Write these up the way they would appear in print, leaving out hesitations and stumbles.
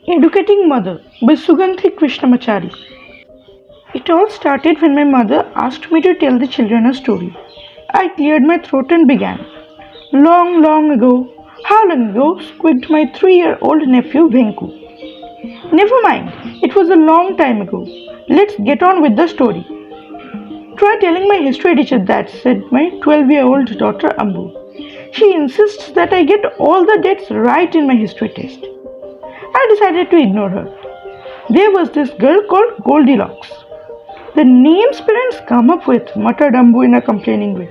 Educating Mother by Suganthy Krishnamachari. It all started when my mother asked me to tell the children a story. I cleared my throat and began. Long, long ago, how long ago? Squeaked my 3-year-old nephew Venku. Never mind, it was a long time ago. Let's get on with the story. Try telling my history teacher that, said my 12-year-old daughter Ambu. She insists that I get all the dates right in my history test. I decided to ignore her. There was this girl called Goldilocks. The names parents come up with, muttered Ambu in a complaining way.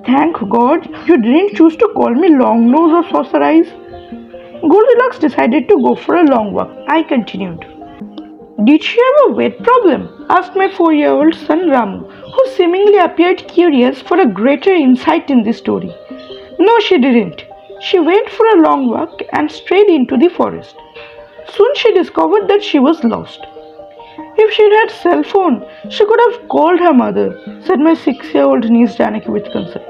Thank God you didn't choose to call me Long Nose or Saucer Eyes. Goldilocks decided to go for a long walk. I continued. Did she have a weight problem? Asked my 4-year-old son Ramu, who seemingly appeared curious for a greater insight in this story. No, she didn't. She went for a long walk and strayed into the forest. Soon she discovered that she was lost. If she'd had cell phone, she could have called her mother, said my 6-year-old niece Janaki with concern.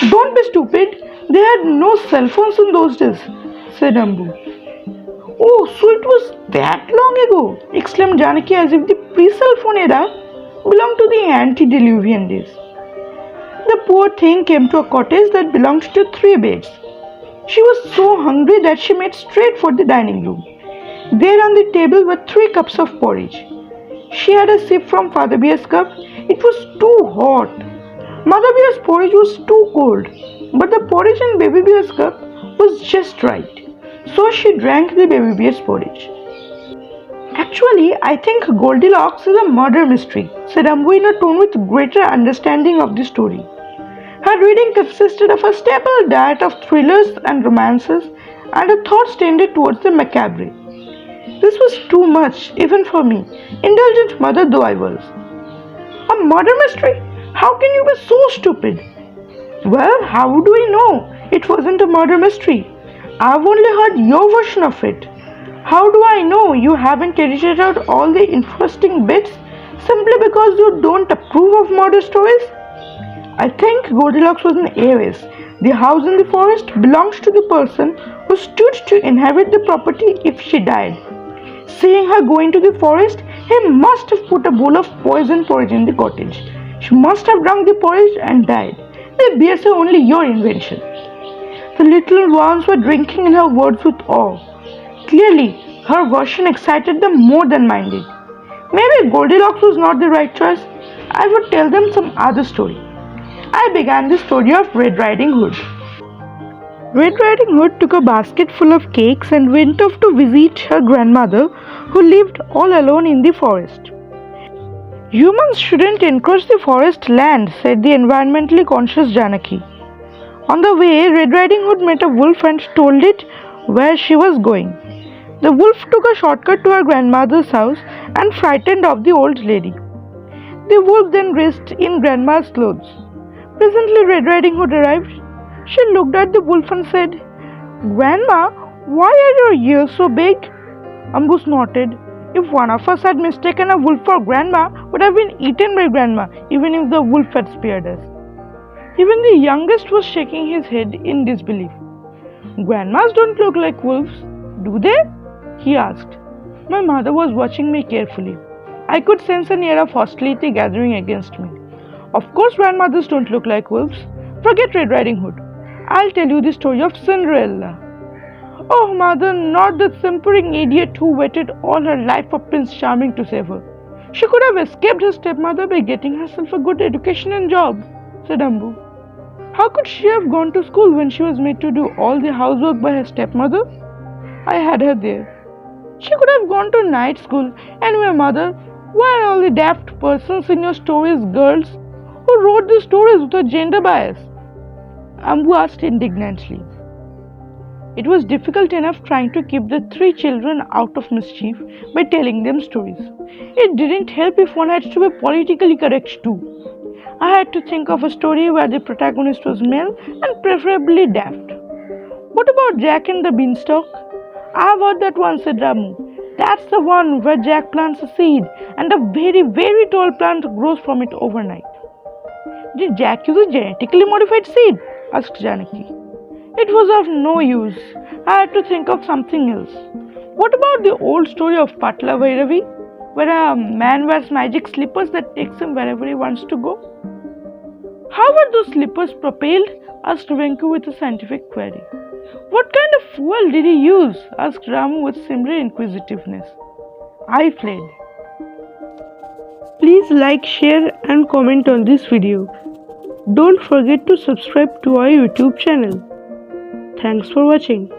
Don't be stupid. They had no cell phones in those days, said Ambu. Oh, so it was that long ago, exclaimed Janaki as if the pre-cell phone era belonged to the antediluvian days. The poor thing came to a cottage that belonged to 3 beds. She was so hungry that she made straight for the dining room. There on the table were 3 cups of porridge. She had a sip from Father Bear's cup. It was too hot. Mother Bear's porridge was too cold, but the porridge in Baby Bear's cup was just right. So she drank the Baby Bear's porridge. Actually, I think Goldilocks is a murder mystery, said Ambu in a tone with greater understanding of the story. Her reading consisted of a staple diet of thrillers and romances, and her thoughts tended towards the macabre. This was too much, even for me, indulgent mother though I was. A murder mystery? How can you be so stupid? Well, how do I know? It wasn't a murder mystery. I've only heard your version of it. How do I know you haven't edited out all the interesting bits simply because you don't approve of murder stories? I think Goldilocks was an heiress. The house in the forest belongs to the person who stood to inherit the property if she died. Seeing her go into the forest, he must have put a bowl of poison porridge in the cottage. She must have drunk the porridge and died. The beers are only your invention. The little ones were drinking in her words with awe. Clearly, her version excited them more than mine did. Maybe Goldilocks was not the right choice. I would tell them some other story. I began the story of Red Riding Hood. Red Riding Hood took a basket full of cakes and went off to visit her grandmother, who lived all alone in the forest. Humans shouldn't encroach the forest land, said the environmentally conscious Janaki. On the way, Red Riding Hood met a wolf and told it where she was going. The wolf took a shortcut to her grandmother's house and frightened off the old lady. The wolf then raced in grandma's clothes. Presently, Red Riding Hood arrived. She looked at the wolf and said, Grandma, why are your ears so big? Ambu snorted. If one of us had mistaken a wolf for grandma, would have been eaten by grandma, even if the wolf had spared us. Even the youngest was shaking his head in disbelief. Grandmas don't look like wolves, do they? He asked. My mother was watching me carefully. I could sense an air of hostility gathering against me. Of course grandmothers don't look like wolves. Forget Red Riding Hood. I'll tell you the story of Cinderella. Oh, mother, not the simpering idiot who waited all her life for Prince Charming to save her. She could have escaped her stepmother by getting herself a good education and job, said Ambu. How could she have gone to school when she was made to do all the housework by her stepmother? I had her there. She could have gone to night school. Anyway, mother, why are all the daft persons in your stories girls? Who wrote the stories with a gender bias? Ambu asked indignantly. It was difficult enough trying to keep the 3 children out of mischief by telling them stories. It didn't help if one had to be politically correct too. I had to think of a story where the protagonist was male and preferably daft. What about Jack and the Beanstalk? I've heard that one, said Ramu. That's the one where Jack plants a seed and a very, very tall plant grows from it overnight. Did Jack use a genetically modified seed? Asked Janaki. It was of no use. I had to think of something else. What about the old story of Patla Bhairavi, where a man wears magic slippers that takes him wherever he wants to go? How were those slippers propelled? Asked Venku with a scientific query. What kind of fuel did he use? Asked Ramu with similar inquisitiveness. I fled. Please like, share and comment on this video. Don't forget to subscribe to our YouTube channel. Thanks for watching.